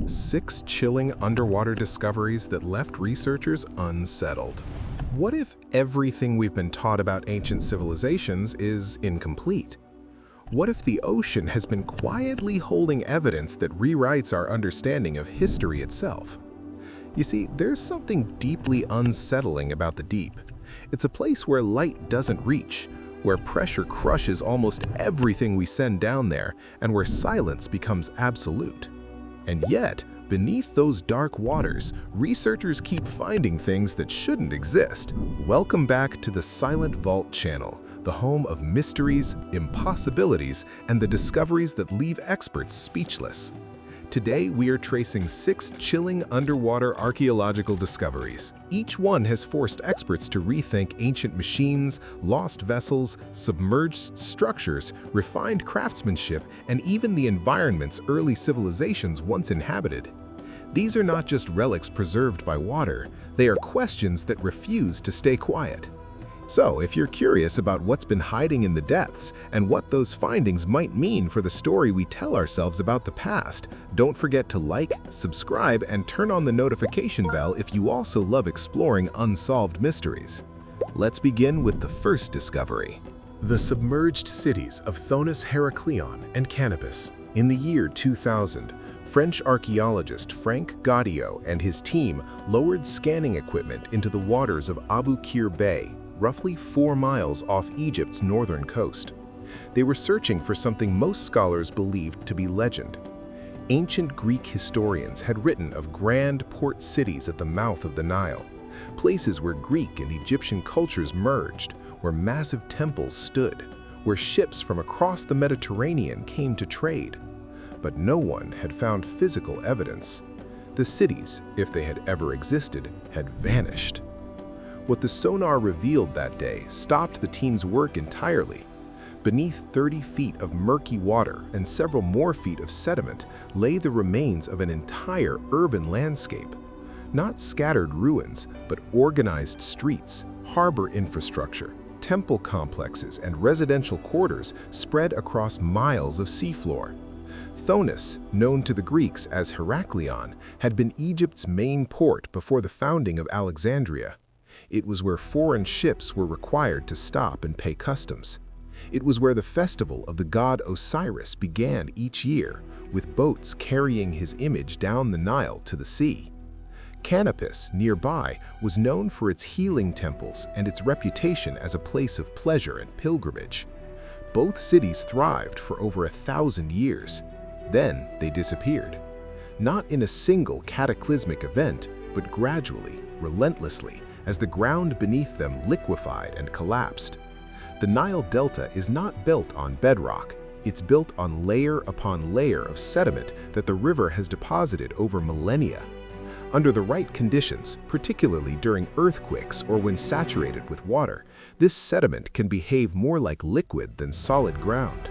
6 chilling underwater discoveries that left researchers unsettled. What if everything we've been taught about ancient civilizations is incomplete? What if the ocean has been quietly holding evidence that rewrites our understanding of history itself? You see, there's something deeply unsettling about the deep. It's a place where light doesn't reach, where pressure crushes almost everything we send down there, and where silence becomes absolute. And yet, beneath those dark waters, researchers keep finding things that shouldn't exist. Welcome back to the Silent Vault channel, the home of mysteries, impossibilities, and the discoveries that leave experts speechless. Today, we are tracing 6 chilling underwater archaeological discoveries. Each one has forced experts to rethink ancient machines, lost vessels, submerged structures, refined craftsmanship, and even the environments early civilizations once inhabited. These are not just relics preserved by water, they are questions that refuse to stay quiet. So, if you're curious about what's been hiding in the depths and what those findings might mean for the story we tell ourselves about the past, don't forget to like, subscribe, and turn on the notification bell if you also love exploring unsolved mysteries. Let's begin with the first discovery. The submerged cities of Thonis Heracleion and Canopus. In the year 2000, French archaeologist Frank Gaudio and his team lowered scanning equipment into the waters of Abu Qir Bay, roughly 4 miles off Egypt's northern coast. They were searching for something most scholars believed to be legend. Ancient Greek historians had written of grand port cities at the mouth of the Nile, places where Greek and Egyptian cultures merged, where massive temples stood, where ships from across the Mediterranean came to trade. But no one had found physical evidence. The cities, if they had ever existed, had vanished. What the sonar revealed that day stopped the team's work entirely. Beneath 30 feet of murky water and several more feet of sediment lay the remains of an entire urban landscape. Not scattered ruins, but organized streets, harbor infrastructure, temple complexes, and residential quarters spread across miles of seafloor. Thonis, known to the Greeks as Heraklion, had been Egypt's main port before the founding of Alexandria. It was where foreign ships were required to stop and pay customs. It was where the festival of the god Osiris began each year, with boats carrying his image down the Nile to the sea. Canopus, nearby, was known for its healing temples and its reputation as a place of pleasure and pilgrimage. Both cities thrived for over 1,000 years. Then they disappeared. Not in a single cataclysmic event, but gradually, relentlessly, as the ground beneath them liquefied and collapsed. The Nile Delta is not built on bedrock. It's built on layer upon layer of sediment that the river has deposited over millennia. Under the right conditions, particularly during earthquakes or when saturated with water, this sediment can behave more like liquid than solid ground.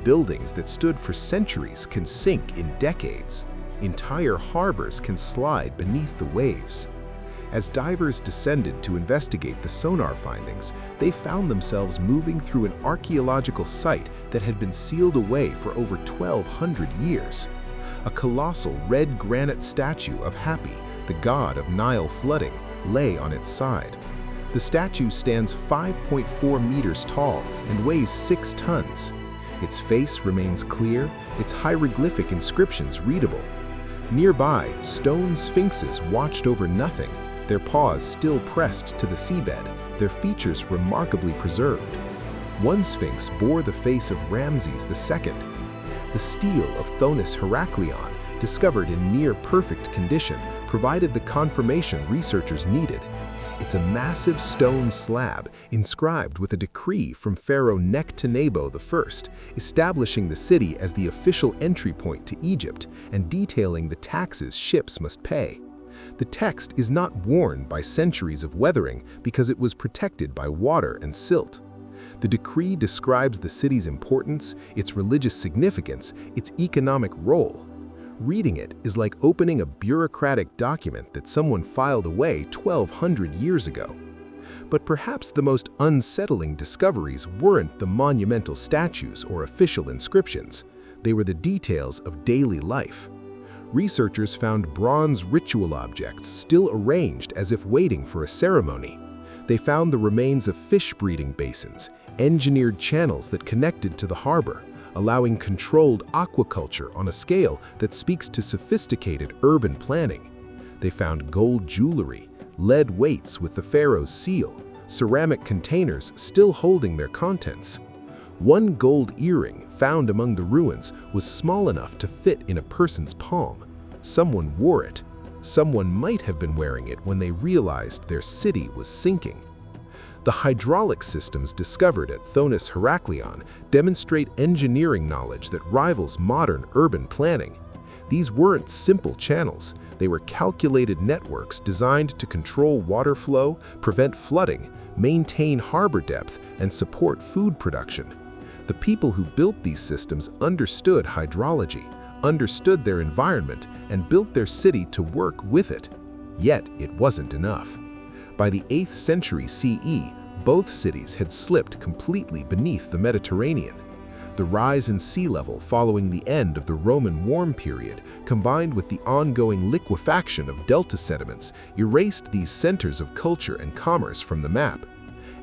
Buildings that stood for centuries can sink in decades. Entire harbors can slide beneath the waves. As divers descended to investigate the sonar findings, they found themselves moving through an archaeological site that had been sealed away for over 1,200 years. A colossal red granite statue of Hapi, the god of Nile flooding, lay on its side. The statue stands 5.4 meters tall and weighs 6 tons. Its face remains clear, its hieroglyphic inscriptions readable. Nearby, stone sphinxes watched over nothing, their paws still pressed to the seabed, their features remarkably preserved. One sphinx bore the face of Ramses II. The stele of Thonis Heracleion, discovered in near-perfect condition, provided the confirmation researchers needed. It's a massive stone slab inscribed with a decree from Pharaoh Nectanebo I, establishing the city as the official entry point to Egypt and detailing the taxes ships must pay. The text is not worn by centuries of weathering because it was protected by water and silt. The decree describes the city's importance, its religious significance, its economic role. Reading it is like opening a bureaucratic document that someone filed away 1,200 years ago. But perhaps the most unsettling discoveries weren't the monumental statues or official inscriptions. They were the details of daily life. researchers found bronze ritual objects still arranged as if waiting for a ceremony. They found the remains of fish-breeding basins, engineered channels that connected to the harbor, allowing controlled aquaculture on a scale that speaks to sophisticated urban planning. They found gold jewelry, lead weights with the pharaoh's seal, ceramic containers still holding their contents. One gold earring found among the ruins was small enough to fit in a person's palm. Someone wore it. Someone might have been wearing it when they realized their city was sinking. The hydraulic systems discovered at Thonis Heraklion demonstrate engineering knowledge that rivals modern urban planning. These weren't simple channels. They were calculated networks designed to control water flow, prevent flooding, maintain harbor depth, and support food production. The people who built these systems understood hydrology, understood their environment, and built their city to work with it. Yet it wasn't enough. By the 8th century CE, both cities had slipped completely beneath the Mediterranean. The rise in sea level following the end of the Roman warm period, combined with the ongoing liquefaction of delta sediments, erased these centers of culture and commerce from the map.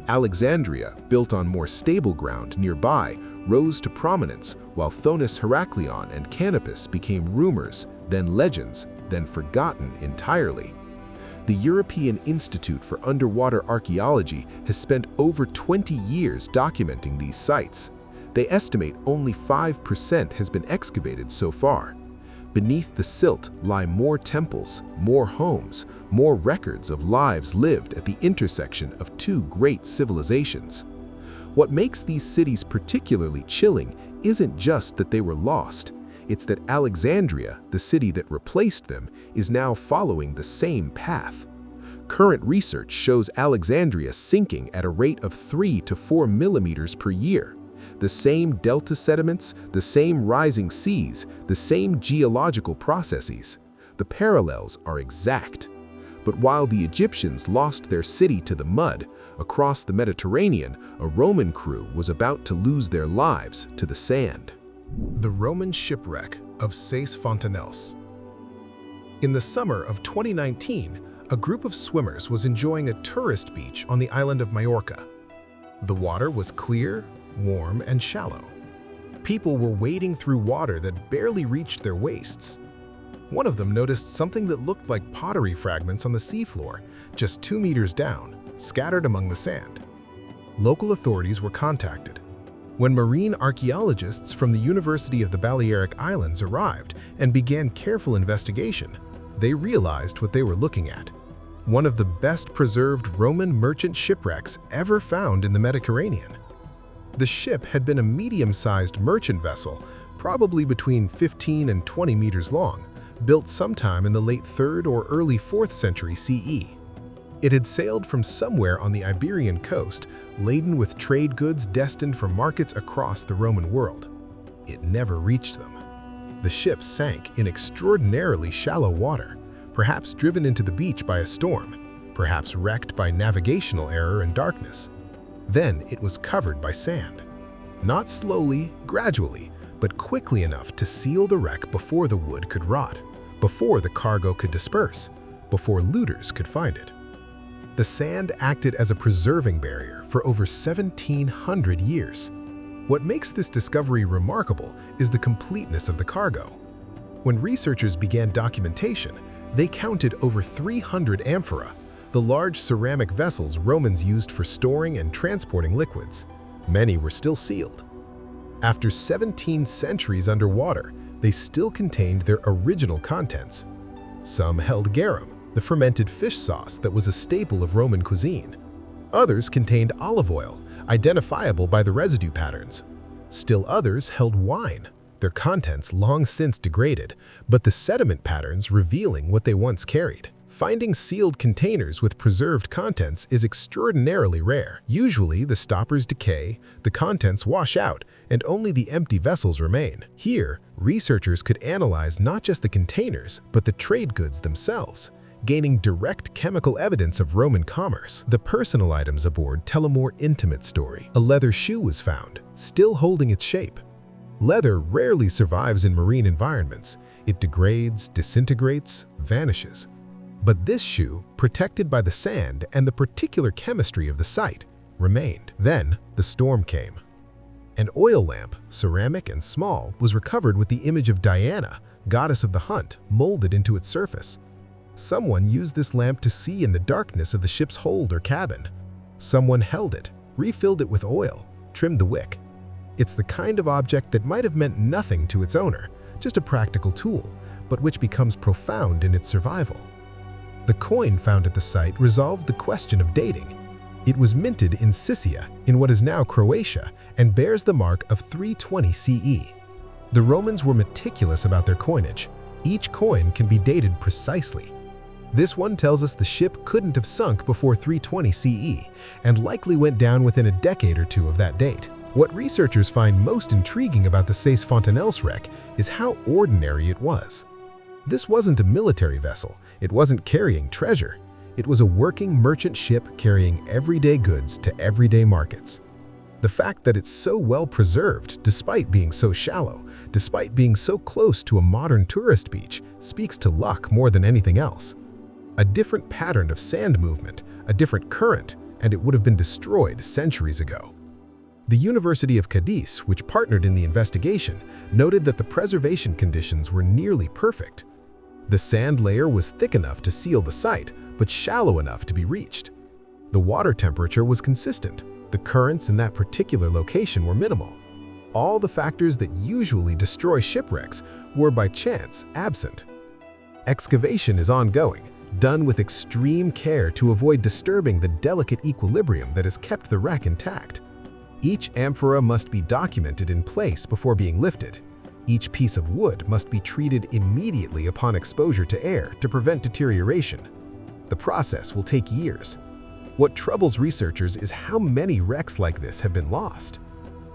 Alexandria, built on more stable ground nearby, rose to prominence, while Thonis Heraklion and Canopus became rumors, then legends, then forgotten entirely. The European Institute for Underwater Archaeology has spent over 20 years documenting these sites. They estimate only 5% has been excavated so far. Beneath the silt lie more temples, more homes, more records of lives lived at the intersection of two great civilizations. What makes these cities particularly chilling isn't just that they were lost. It's that Alexandria, the city that replaced them, is now following the same path. Current research shows Alexandria sinking at a rate of 3 to 4 millimeters per year. The same delta sediments, the same rising seas, the same geological processes. The parallels are exact. But while the Egyptians lost their city to the mud, across the Mediterranean, a Roman crew was about to lose their lives to the sand. The Roman shipwreck of Sais Fontanelles. In the summer of 2019, a group of swimmers was enjoying a tourist beach on the island of Majorca. The water was clear, warm, and shallow. People were wading through water that barely reached their waists. One of them noticed something that looked like pottery fragments on the seafloor, just 2 meters down, scattered among the sand. Local authorities were contacted. When marine archaeologists from the University of the Balearic Islands arrived and began careful investigation, they realized what they were looking at. One of the best preserved Roman merchant shipwrecks ever found in the Mediterranean. The ship had been a medium-sized merchant vessel, probably between 15 and 20 meters long, built sometime in the late 3rd or early 4th century CE. It had sailed from somewhere on the Iberian coast, laden with trade goods destined for markets across the Roman world. It never reached them. The ship sank in extraordinarily shallow water, perhaps driven into the beach by a storm, perhaps wrecked by navigational error and darkness. Then it was covered by sand. Not slowly, gradually, but quickly enough to seal the wreck before the wood could rot, before the cargo could disperse, before looters could find it. The sand acted as a preserving barrier for over 1,700 years. What makes this discovery remarkable is the completeness of the cargo. When researchers began documentation, they counted over 300 amphora, the large ceramic vessels Romans used for storing and transporting liquids. Many were still sealed. After 17 centuries underwater, they still contained their original contents. Some held garum, the fermented fish sauce that was a staple of Roman cuisine. Others contained olive oil, identifiable by the residue patterns. Still others held wine, their contents long since degraded, but the sediment patterns revealing what they once carried. Finding sealed containers with preserved contents is extraordinarily rare. Usually, the stoppers decay, the contents wash out, and only the empty vessels remain. Here, researchers could analyze not just the containers, but the trade goods themselves, gaining direct chemical evidence of Roman commerce. The personal items aboard tell a more intimate story. A leather shoe was found, still holding its shape. Leather rarely survives in marine environments. It degrades, disintegrates, vanishes. But this shoe, protected by the sand and the particular chemistry of the site, remained. Then, the storm came. An oil lamp, ceramic and small, was recovered with the image of Diana, goddess of the hunt, molded into its surface. Someone used this lamp to see in the darkness of the ship's hold or cabin. Someone held it, refilled it with oil, trimmed the wick. It's the kind of object that might have meant nothing to its owner, just a practical tool, but which becomes profound in its survival. The coin found at the site resolved the question of dating. It was minted in Sicily, in what is now Croatia, and bears the mark of 320 CE. The Romans were meticulous about their coinage. Each coin can be dated precisely. This one tells us the ship couldn't have sunk before 320 CE, and likely went down within a decade or two of that date. What researchers find most intriguing about the Sais Fontenelles wreck is how ordinary it was. This wasn't a military vessel. It wasn't carrying treasure. It was a working merchant ship carrying everyday goods to everyday markets. The fact that it's so well preserved, despite being so shallow, despite being so close to a modern tourist beach, speaks to luck more than anything else. A different pattern of sand movement, a different current, and it would have been destroyed centuries ago. The University of Cadiz, which partnered in the investigation, noted that the preservation conditions were nearly perfect. The sand layer was thick enough to seal the site, but shallow enough to be reached. The water temperature was consistent. The currents in that particular location were minimal. All the factors that usually destroy shipwrecks were by chance absent. Excavation is ongoing, done with extreme care to avoid disturbing the delicate equilibrium that has kept the wreck intact. Each amphora must be documented in place before being lifted. Each piece of wood must be treated immediately upon exposure to air to prevent deterioration. The process will take years. What troubles researchers is how many wrecks like this have been lost.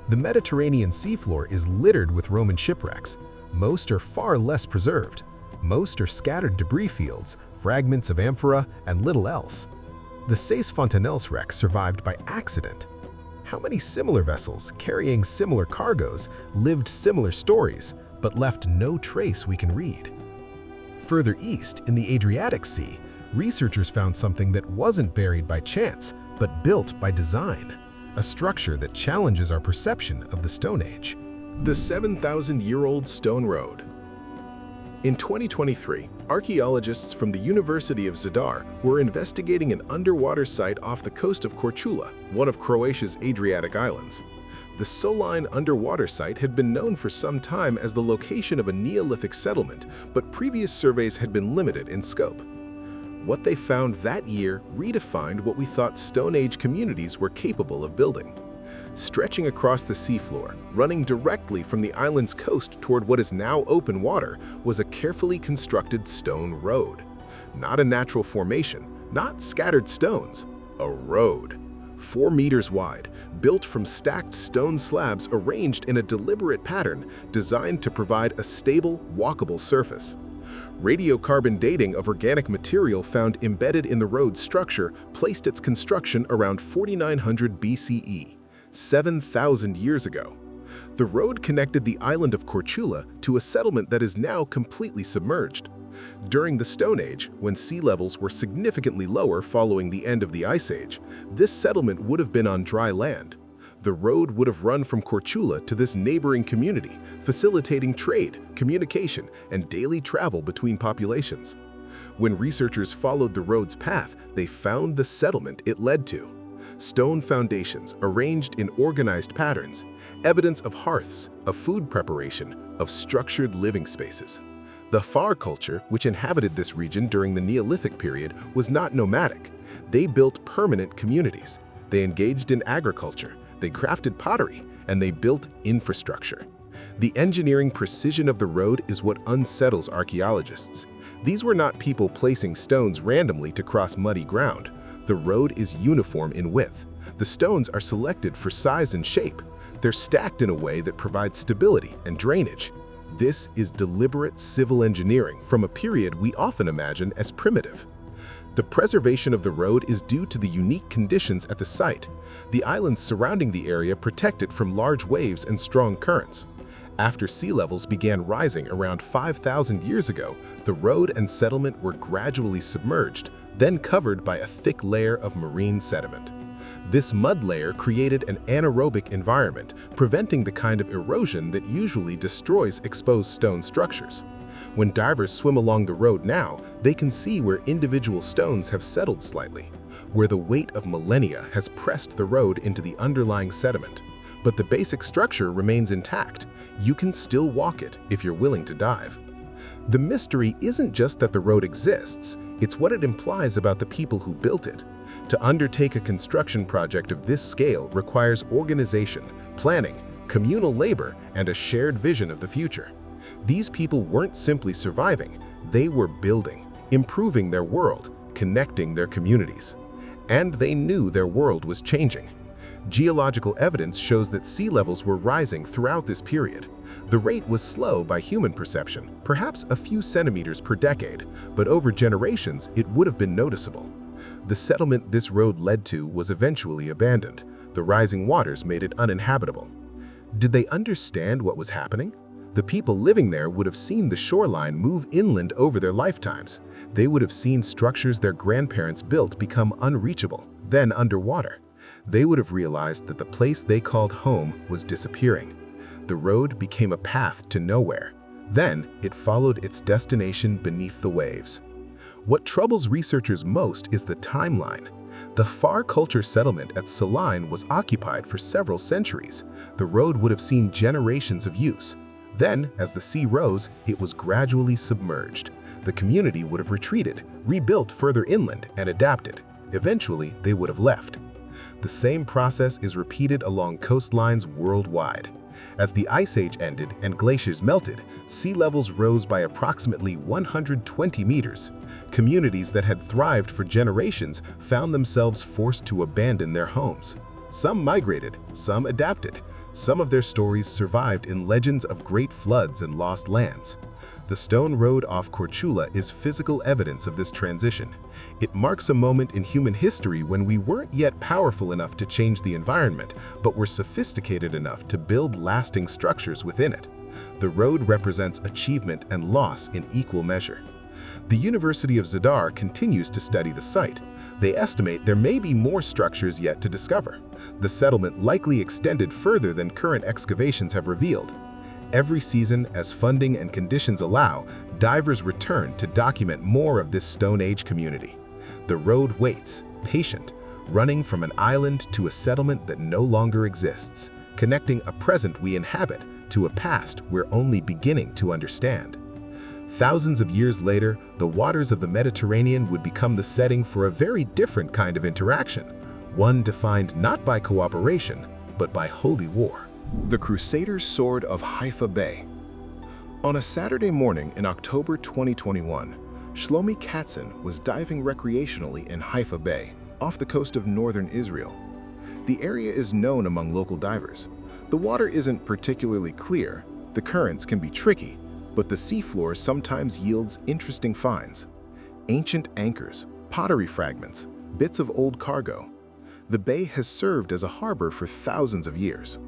The Mediterranean seafloor is littered with Roman shipwrecks. Most are far less preserved. Most are scattered debris fields, fragments of amphora, and little else. The Sais Fontenelles wreck survived by accident. How many similar vessels, carrying similar cargoes, lived similar stories, but left no trace we can read? Further east, in the Adriatic Sea, researchers found something that wasn't buried by chance, but built by design, a structure that challenges our perception of the Stone Age. The 7,000-year-old Stone Road. In 2023, archaeologists from the University of Zadar were investigating an underwater site off the coast of Korčula, one of Croatia's Adriatic islands. The Soline underwater site had been known for some time as the location of a Neolithic settlement, but previous surveys had been limited in scope. What they found that year redefined what we thought Stone Age communities were capable of building. Stretching across the seafloor, running directly from the island's coast toward what is now open water, was a carefully constructed stone road. Not a natural formation, not scattered stones, a road. 4 meters wide, built from stacked stone slabs arranged in a deliberate pattern designed to provide a stable, walkable surface. Radiocarbon dating of organic material found embedded in the road's structure placed its construction around 4900 BCE. 7,000 years ago. The road connected the island of Korčula to a settlement that is now completely submerged. During the Stone Age, when sea levels were significantly lower following the end of the Ice Age, this settlement would have been on dry land. The road would have run from Korčula to this neighboring community, facilitating trade, communication, and daily travel between populations. When researchers followed the road's path, they found the settlement it led to. Stone foundations arranged in organized patterns, evidence of hearths, of food preparation, of structured living spaces. The Far culture, which inhabited this region during the Neolithic period, was not nomadic. They built permanent communities. They engaged in agriculture, they crafted pottery, and they built infrastructure. The engineering precision of the road is what unsettles archaeologists. These were not people placing stones randomly to cross muddy ground. The road is uniform in width. The stones are selected for size and shape. They're stacked in a way that provides stability and drainage. This is deliberate civil engineering from a period we often imagine as primitive. The preservation of the road is due to the unique conditions at the site. The islands surrounding the area protect it from large waves and strong currents. After sea levels began rising around 5,000 years ago, the road and settlement were gradually submerged, then covered by a thick layer of marine sediment. This mud layer created an anaerobic environment, preventing the kind of erosion that usually destroys exposed stone structures. When divers swim along the road now, they can see where individual stones have settled slightly, where the weight of millennia has pressed the road into the underlying sediment. But the basic structure remains intact. You can still walk it if you're willing to dive. The mystery isn't just that the road exists, it's what it implies about the people who built it. To undertake a construction project of this scale requires organization, planning, communal labor, and a shared vision of the future. These people weren't simply surviving, they were building, improving their world, connecting their communities. And they knew their world was changing. Geological evidence shows that sea levels were rising throughout this period. The rate was slow by human perception, perhaps a few centimeters per decade, but over generations it would have been noticeable. The settlement this road led to was eventually abandoned. The rising waters made it uninhabitable. Did they understand what was happening? The people living there would have seen the shoreline move inland over their lifetimes. They would have seen structures their grandparents built become unreachable, then underwater. They would have realized that the place they called home was disappearing. The road became a path to nowhere. Then it followed its destination beneath the waves. What troubles researchers most is the timeline. The Far Culture settlement at Saline was occupied for several centuries. The road would have seen generations of use. Then, as the sea rose, it was gradually submerged. The community would have retreated, rebuilt further inland, and adapted. Eventually, they would have left. The same process is repeated along coastlines worldwide. As the Ice Age ended and glaciers melted, sea levels rose by approximately 120 meters. Communities that had thrived for generations found themselves forced to abandon their homes. Some migrated, some adapted. Some of their stories survived in legends of great floods and lost lands. The stone road off Korčula is physical evidence of this transition. It marks a moment in human history when we weren't yet powerful enough to change the environment, but were sophisticated enough to build lasting structures within it. The road represents achievement and loss in equal measure. The University of Zadar continues to study the site. They estimate there may be more structures yet to discover. The settlement likely extended further than current excavations have revealed. Every season, as funding and conditions allow, divers return to document more of this Stone Age community. The road waits, patient, running from an island to a settlement that no longer exists, connecting a present we inhabit to a past we're only beginning to understand. Thousands of years later, the waters of the Mediterranean would become the setting for a very different kind of interaction, one defined not by cooperation, but by holy war. The Crusaders' Sword of Haifa Bay. On a Saturday morning in October 2021, Shlomi Katzin was diving recreationally in Haifa Bay, off the coast of northern Israel. The area is known among local divers. The water isn't particularly clear, the currents can be tricky, but the seafloor sometimes yields interesting finds. Ancient anchors, pottery fragments, bits of old cargo. The bay has served as a harbor for thousands of years.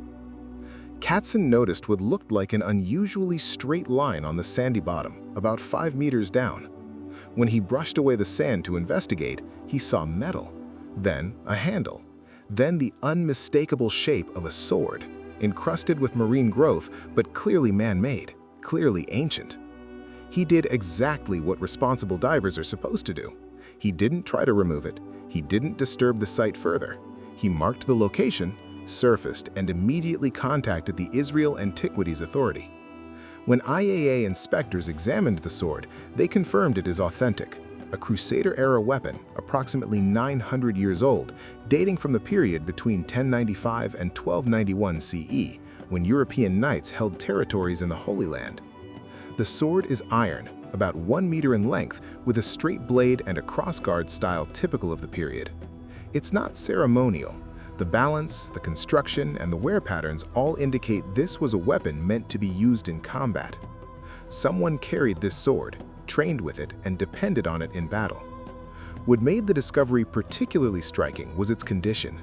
Katzin noticed what looked like an unusually straight line on the sandy bottom, about 5 meters down. When he brushed away the sand to investigate, he saw metal, then a handle, then the unmistakable shape of a sword, encrusted with marine growth, but clearly man-made, clearly ancient. He did exactly what responsible divers are supposed to do. He didn't try to remove it. He didn't disturb the site further. He marked the location, surfaced, and immediately contacted the Israel Antiquities Authority. When IAA inspectors examined the sword, they confirmed it is authentic, a Crusader-era weapon approximately 900 years old, dating from the period between 1095 and 1291 CE, when European knights held territories in the Holy Land. The sword is iron, about 1 meter in length, with a straight blade and a crossguard style typical of the period. It's not ceremonial. The balance, the construction, and the wear patterns all indicate this was a weapon meant to be used in combat. Someone carried this sword, trained with it, and depended on it in battle. What made the discovery particularly striking was its condition.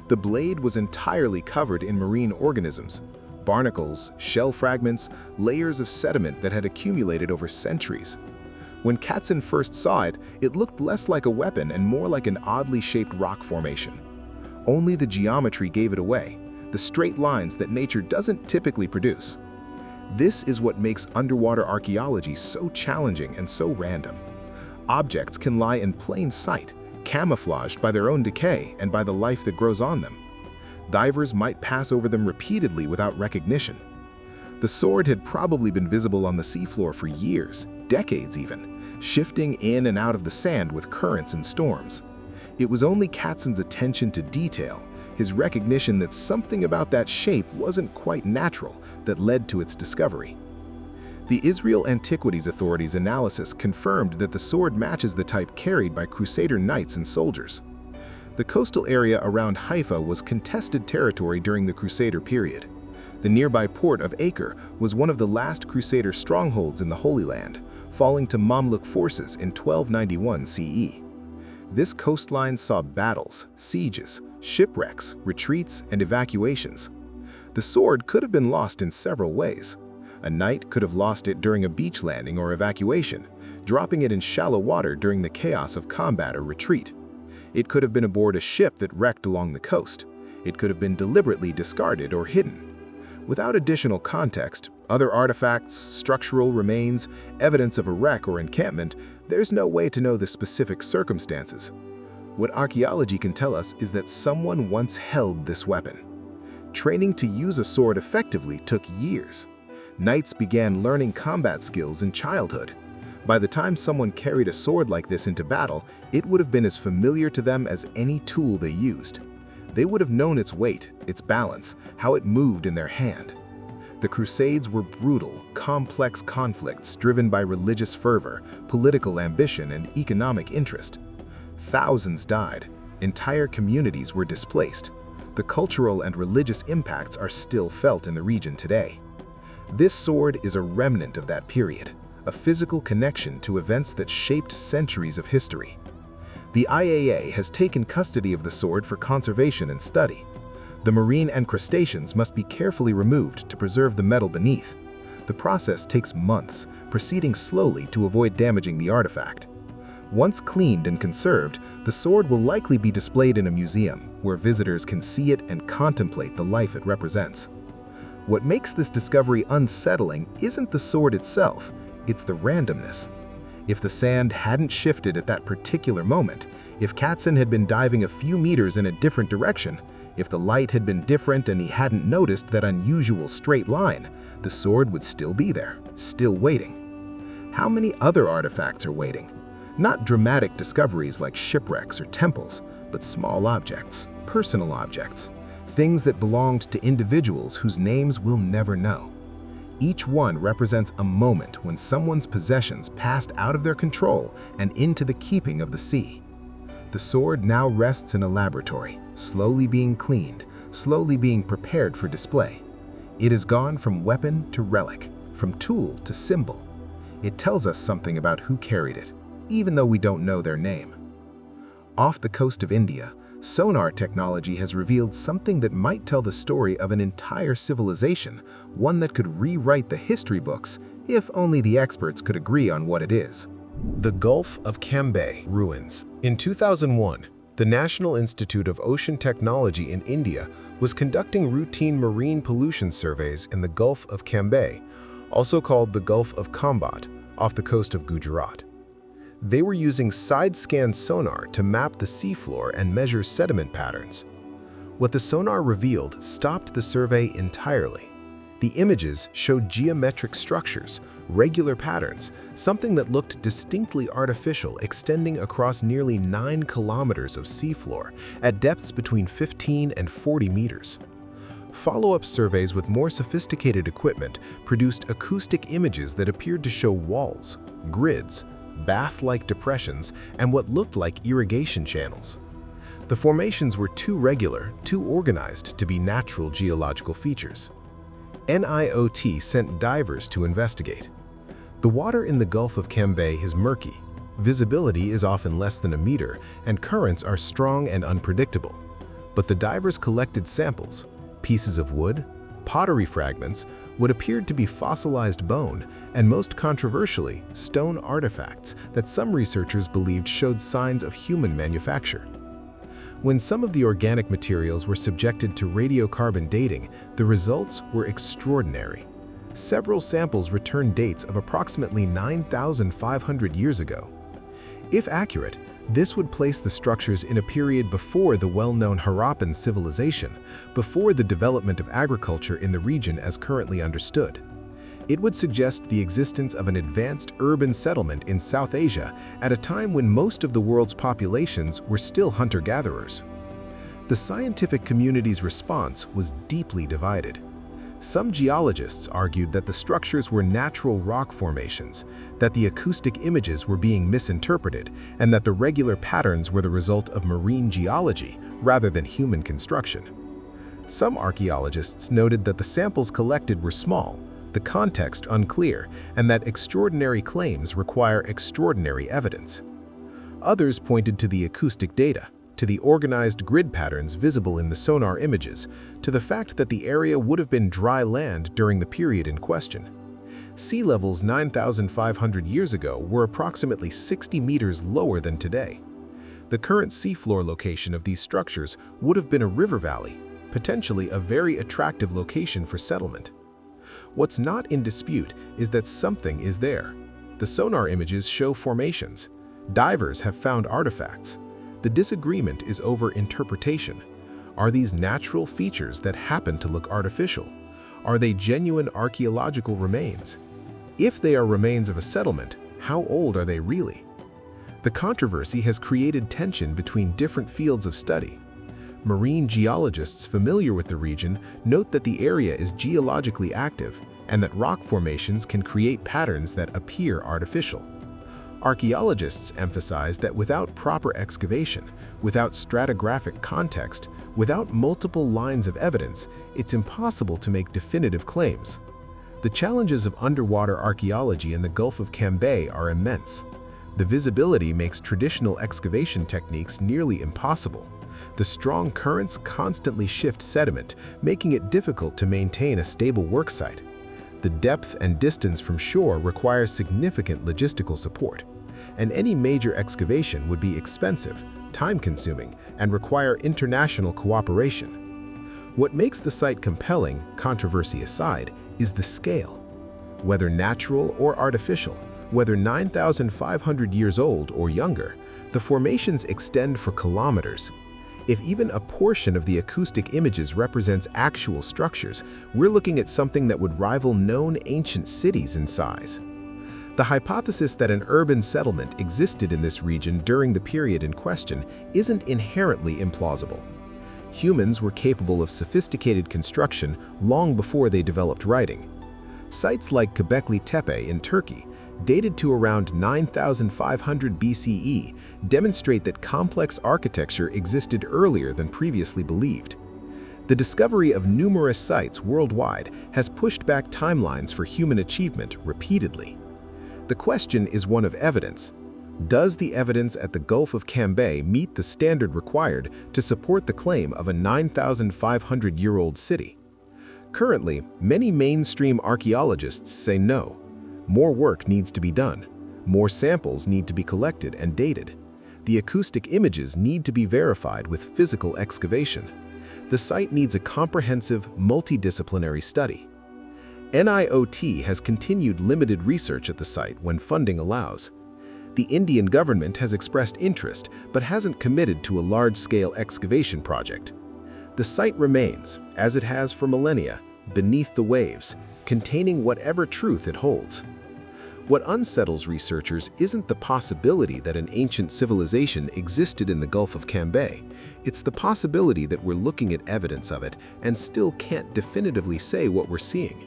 The blade was entirely covered in marine organisms, Barnacles, shell fragments, layers of sediment that had accumulated over centuries. When Katzen first saw it, it looked less like a weapon and more like an oddly shaped rock formation. Only the geometry gave it away, the straight lines that nature doesn't typically produce. This is what makes underwater archaeology so challenging and so random. Objects can lie in plain sight, camouflaged by their own decay and by the life that grows on them. Divers might pass over them repeatedly without recognition. The sword had probably been visible on the seafloor for years, decades even, shifting in and out of the sand with currents and storms. It was only Katzen's attention to detail, his recognition that something about that shape wasn't quite natural, that led to its discovery. The Israel Antiquities Authority's analysis confirmed that the sword matches the type carried by Crusader knights and soldiers. The coastal area around Haifa was contested territory during the Crusader period. The nearby port of Acre was one of the last Crusader strongholds in the Holy Land, falling to Mamluk forces in 1291 CE. This coastline saw battles, sieges, shipwrecks, retreats, and evacuations. The sword could have been lost in several ways. A knight could have lost it during a beach landing or evacuation, dropping it in shallow water during the chaos of combat or retreat. It could have been aboard a ship that wrecked along the coast. It could have been deliberately discarded or hidden. Without additional context, other artifacts, structural remains, evidence of a wreck or encampment, there's no way to know the specific circumstances. What archaeology can tell us is that someone once held this weapon. Training to use a sword effectively took years. Knights began learning combat skills in childhood. By the time someone carried a sword like this into battle, it would have been as familiar to them as any tool they used. They would have known its weight, its balance, how it moved in their hand. The Crusades were brutal, complex conflicts driven by religious fervor, political ambition, and economic interest. Thousands died. Entire communities were displaced. The cultural and religious impacts are still felt in the region today. This sword is a remnant of that period, a physical connection to events that shaped centuries of history. The IAA has taken custody of the sword for conservation and study. The marine encrustations must be carefully removed to preserve the metal beneath. The process takes months, proceeding slowly to avoid damaging the artifact. Once cleaned and conserved, the sword will likely be displayed in a museum, where visitors can see it and contemplate the life it represents. What makes this discovery unsettling isn't the sword itself, it's the randomness. If the sand hadn't shifted at that particular moment, if Katzen had been diving a few meters in a different direction, if the light had been different and he hadn't noticed that unusual straight line, the sword would still be there, still waiting. How many other artifacts are waiting? Not dramatic discoveries like shipwrecks or temples, but small objects, personal objects, things that belonged to individuals whose names we'll never know. Each one represents a moment when someone's possessions passed out of their control and into the keeping of the sea. The sword now rests in a laboratory, slowly being cleaned, slowly being prepared for display. It has gone from weapon to relic, from tool to symbol. It tells us something about who carried it, even though we don't know their name. Off the coast of India, sonar technology has revealed something that might tell the story of an entire civilization, one that could rewrite the history books, if only the experts could agree on what it is. The Gulf of Cambay ruins. In 2001, the National Institute of Ocean Technology in India was conducting routine marine pollution surveys in the Gulf of Cambay, also called the Gulf of Khambhat, off the coast of Gujarat. They were using side-scan sonar to map the seafloor and measure sediment patterns. What the sonar revealed stopped the survey entirely. The images showed geometric structures, regular patterns, something that looked distinctly artificial extending across nearly 9 kilometers of seafloor at depths between 15 and 40 meters. Follow-up surveys with more sophisticated equipment produced acoustic images that appeared to show walls, grids, bath-like depressions, and what looked like irrigation channels. The formations were too regular, too organized to be natural geological features. NIOT sent divers to investigate. The water in the Gulf of Cambay is murky. Visibility is often less than a meter, and currents are strong and unpredictable. But the divers collected samples, pieces of wood, pottery fragments, what appeared to be fossilized bone, and most controversially, stone artifacts that some researchers believed showed signs of human manufacture. When some of the organic materials were subjected to radiocarbon dating, the results were extraordinary. Several samples returned dates of approximately 9,500 years ago. If accurate, this would place the structures in a period before the well-known Harappan civilization, before the development of agriculture in the region as currently understood. It would suggest the existence of an advanced urban settlement in South Asia at a time when most of the world's populations were still hunter-gatherers. The scientific community's response was deeply divided. Some geologists argued that the structures were natural rock formations, that the acoustic images were being misinterpreted, and that the regular patterns were the result of marine geology rather than human construction. Some archaeologists noted that the samples collected were small, the context unclear, and that extraordinary claims require extraordinary evidence. Others pointed to the acoustic data, to the organized grid patterns visible in the sonar images, to the fact that the area would have been dry land during the period in question. Sea levels 9,500 years ago were approximately 60 meters lower than today. The current seafloor location of these structures would have been a river valley, potentially a very attractive location for settlement. What's not in dispute is that something is there. The sonar images show formations. Divers have found artifacts. The disagreement is over interpretation. Are these natural features that happen to look artificial? Are they genuine archaeological remains? If they are remains of a settlement, how old are they really? The controversy has created tension between different fields of study. Marine geologists familiar with the region note that the area is geologically active and that rock formations can create patterns that appear artificial. Archaeologists emphasize that without proper excavation, without stratigraphic context, without multiple lines of evidence, it's impossible to make definitive claims. The challenges of underwater archaeology in the Gulf of Cambay are immense. The visibility makes traditional excavation techniques nearly impossible. The strong currents constantly shift sediment, making it difficult to maintain a stable work site. The depth and distance from shore require significant logistical support, and any major excavation would be expensive, time-consuming, and require international cooperation. What makes the site compelling, controversy aside, is the scale. Whether natural or artificial, whether 9,500 years old or younger, the formations extend for kilometers. If even a portion of the acoustic images represents actual structures, we're looking at something that would rival known ancient cities in size. The hypothesis that an urban settlement existed in this region during the period in question isn't inherently implausible. Humans were capable of sophisticated construction long before they developed writing. Sites like Göbekli Tepe in Turkey, dated to around 9,500 BCE, demonstrate that complex architecture existed earlier than previously believed. The discovery of numerous sites worldwide has pushed back timelines for human achievement repeatedly. The question is one of evidence. Does the evidence at the Gulf of Cambay meet the standard required to support the claim of a 9,500-year-old city? Currently, many mainstream archaeologists say no. More work needs to be done. More samples need to be collected and dated. The acoustic images need to be verified with physical excavation. The site needs a comprehensive, multidisciplinary study. NIOT has continued limited research at the site when funding allows. The Indian government has expressed interest but hasn't committed to a large-scale excavation project. The site remains, as it has for millennia, beneath the waves, containing whatever truth it holds. What unsettles researchers isn't the possibility that an ancient civilization existed in the Gulf of Cambay. It's the possibility that we're looking at evidence of it and still can't definitively say what we're seeing.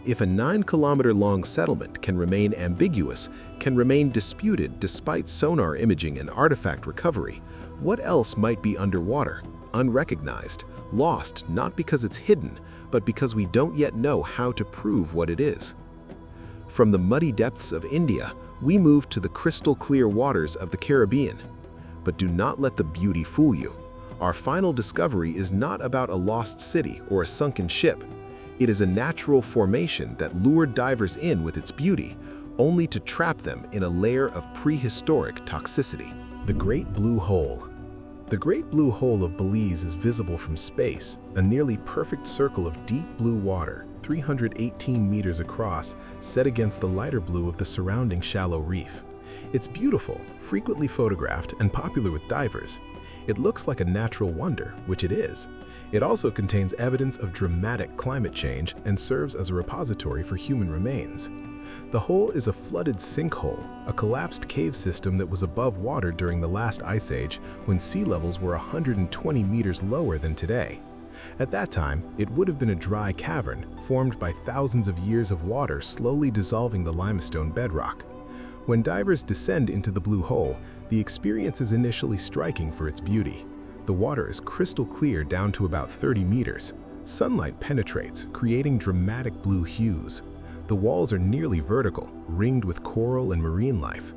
If a 9-kilometer-long settlement can remain ambiguous, can remain disputed despite sonar imaging and artifact recovery, what else might be underwater, unrecognized, lost not because it's hidden, but because we don't yet know how to prove what it is? From the muddy depths of India, we move to the crystal-clear waters of the Caribbean. But do not let the beauty fool you. Our final discovery is not about a lost city or a sunken ship. It is a natural formation that lured divers in with its beauty, only to trap them in a layer of prehistoric toxicity. The Great Blue Hole. The Great Blue Hole of Belize is visible from space, a nearly perfect circle of deep blue water, 318 meters across, set against the lighter blue of the surrounding shallow reef. It's beautiful, frequently photographed, and popular with divers. It looks like a natural wonder, which it is. It also contains evidence of dramatic climate change and serves as a repository for human remains. The hole is a flooded sinkhole, a collapsed cave system that was above water during the last ice age when sea levels were 120 meters lower than today. At that time, it would have been a dry cavern formed by thousands of years of water slowly dissolving the limestone bedrock. When divers descend into the blue hole, the experience is initially striking for its beauty. The water is crystal clear down to about 30 meters. Sunlight penetrates, creating dramatic blue hues. The walls are nearly vertical, ringed with coral and marine life.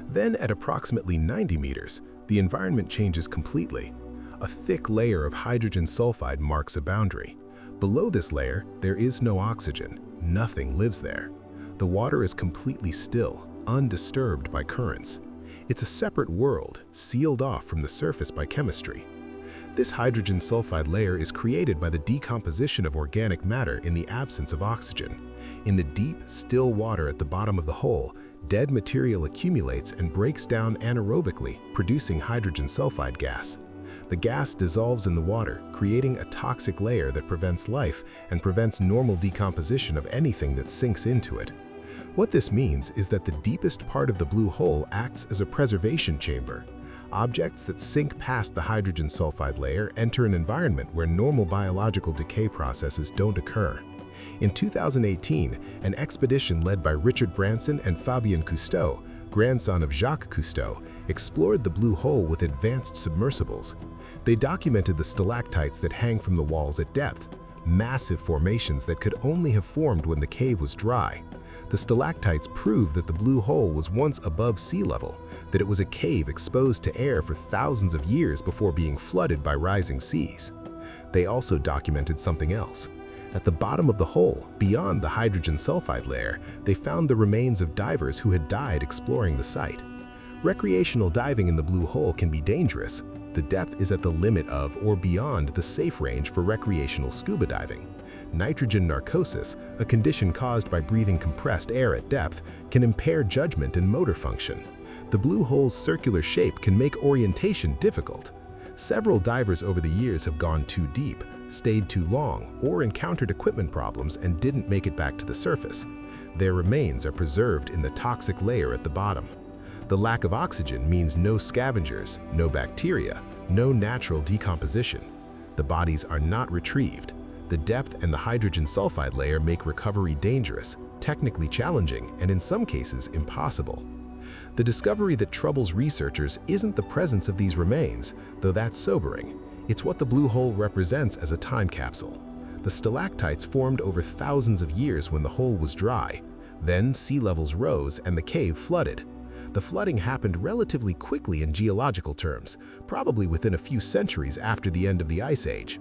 Then, at approximately 90 meters, the environment changes completely. A thick layer of hydrogen sulfide marks a boundary. Below this layer, there is no oxygen. Nothing lives there. The water is completely still, undisturbed by currents. It's a separate world, sealed off from the surface by chemistry. This hydrogen sulfide layer is created by the decomposition of organic matter in the absence of oxygen. In the deep, still water at the bottom of the hole, dead material accumulates and breaks down anaerobically, producing hydrogen sulfide gas. The gas dissolves in the water, creating a toxic layer that prevents life and prevents normal decomposition of anything that sinks into it. What this means is that the deepest part of the blue hole acts as a preservation chamber. Objects that sink past the hydrogen sulfide layer enter an environment where normal biological decay processes don't occur. In 2018, an expedition led by Richard Branson and Fabien Cousteau, grandson of Jacques Cousteau, explored the blue hole with advanced submersibles. They documented the stalactites that hang from the walls at depth, massive formations that could only have formed when the cave was dry. The stalactites prove that the blue hole was once above sea level, that it was a cave exposed to air for thousands of years before being flooded by rising seas. They also documented something else. At the bottom of the hole, beyond the hydrogen sulfide layer, they found the remains of divers who had died exploring the site. Recreational diving in the blue hole can be dangerous. The depth is at the limit of or beyond the safe range for recreational scuba diving. Nitrogen narcosis, a condition caused by breathing compressed air at depth, can impair judgment and motor function. The blue hole's circular shape can make orientation difficult. Several divers over the years have gone too deep, stayed too long, or encountered equipment problems and didn't make it back to the surface. Their remains are preserved in the toxic layer at the bottom. The lack of oxygen means no scavengers, no bacteria, no natural decomposition. The bodies are not retrieved. The depth and the hydrogen sulfide layer make recovery dangerous, technically challenging, and in some cases impossible. The discovery that troubles researchers isn't the presence of these remains, though that's sobering. It's what the blue hole represents as a time capsule. The stalactites formed over thousands of years when the hole was dry. Then sea levels rose and the cave flooded. The flooding happened relatively quickly in geological terms, probably within a few centuries after the end of the Ice Age.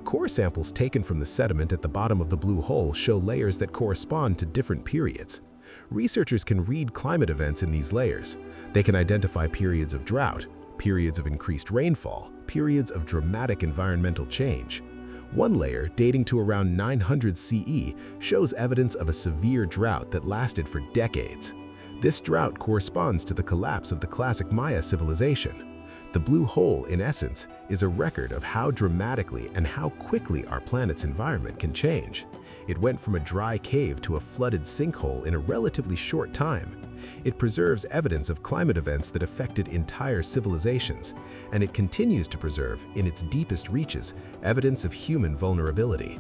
Core samples taken from the sediment at the bottom of the blue hole show layers that correspond to different periods. Researchers can read climate events in these layers. They can identify periods of drought, periods of increased rainfall, periods of dramatic environmental change. One layer, dating to around 900 CE, shows evidence of a severe drought that lasted for decades. This drought corresponds to the collapse of the classic Maya civilization. The blue hole, in essence, is a record of how dramatically and how quickly our planet's environment can change. It went from a dry cave to a flooded sinkhole in a relatively short time. It preserves evidence of climate events that affected entire civilizations, and it continues to preserve, in its deepest reaches, evidence of human vulnerability.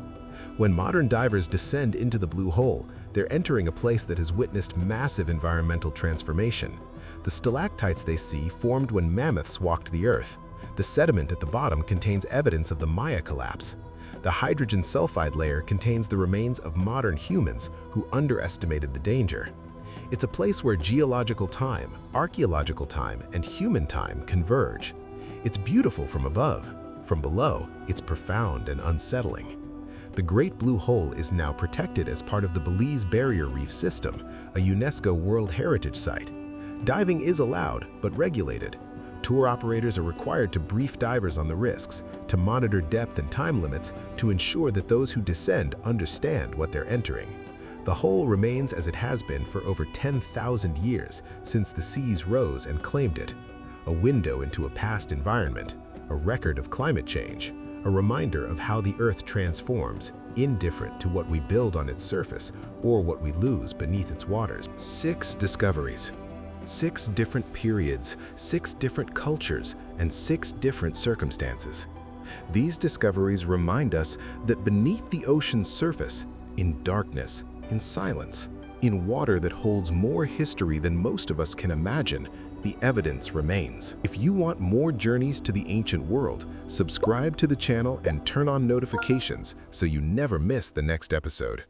When modern divers descend into the blue hole, they're entering a place that has witnessed massive environmental transformation. The stalactites they see formed when mammoths walked the earth. The sediment at the bottom contains evidence of the Maya collapse. The hydrogen sulfide layer contains the remains of modern humans who underestimated the danger. It's a place where geological time, archaeological time, and human time converge. It's beautiful from above. From below, it's profound and unsettling. The Great Blue Hole is now protected as part of the Belize Barrier Reef System, a UNESCO World Heritage Site. Diving is allowed, but regulated. Tour operators are required to brief divers on the risks, to monitor depth and time limits, to ensure that those who descend understand what they're entering. The hole remains as it has been for over 10,000 years since the seas rose and claimed it. A window into a past environment, a record of climate change, a reminder of how the Earth transforms, indifferent to what we build on its surface or what we lose beneath its waters. 6 discoveries. 6 different periods, 6 different cultures, and 6 different circumstances. These discoveries remind us that beneath the ocean's surface, in darkness, in silence, in water that holds more history than most of us can imagine, the evidence remains. If you want more journeys to the ancient world, subscribe to the channel and turn on notifications so you never miss the next episode.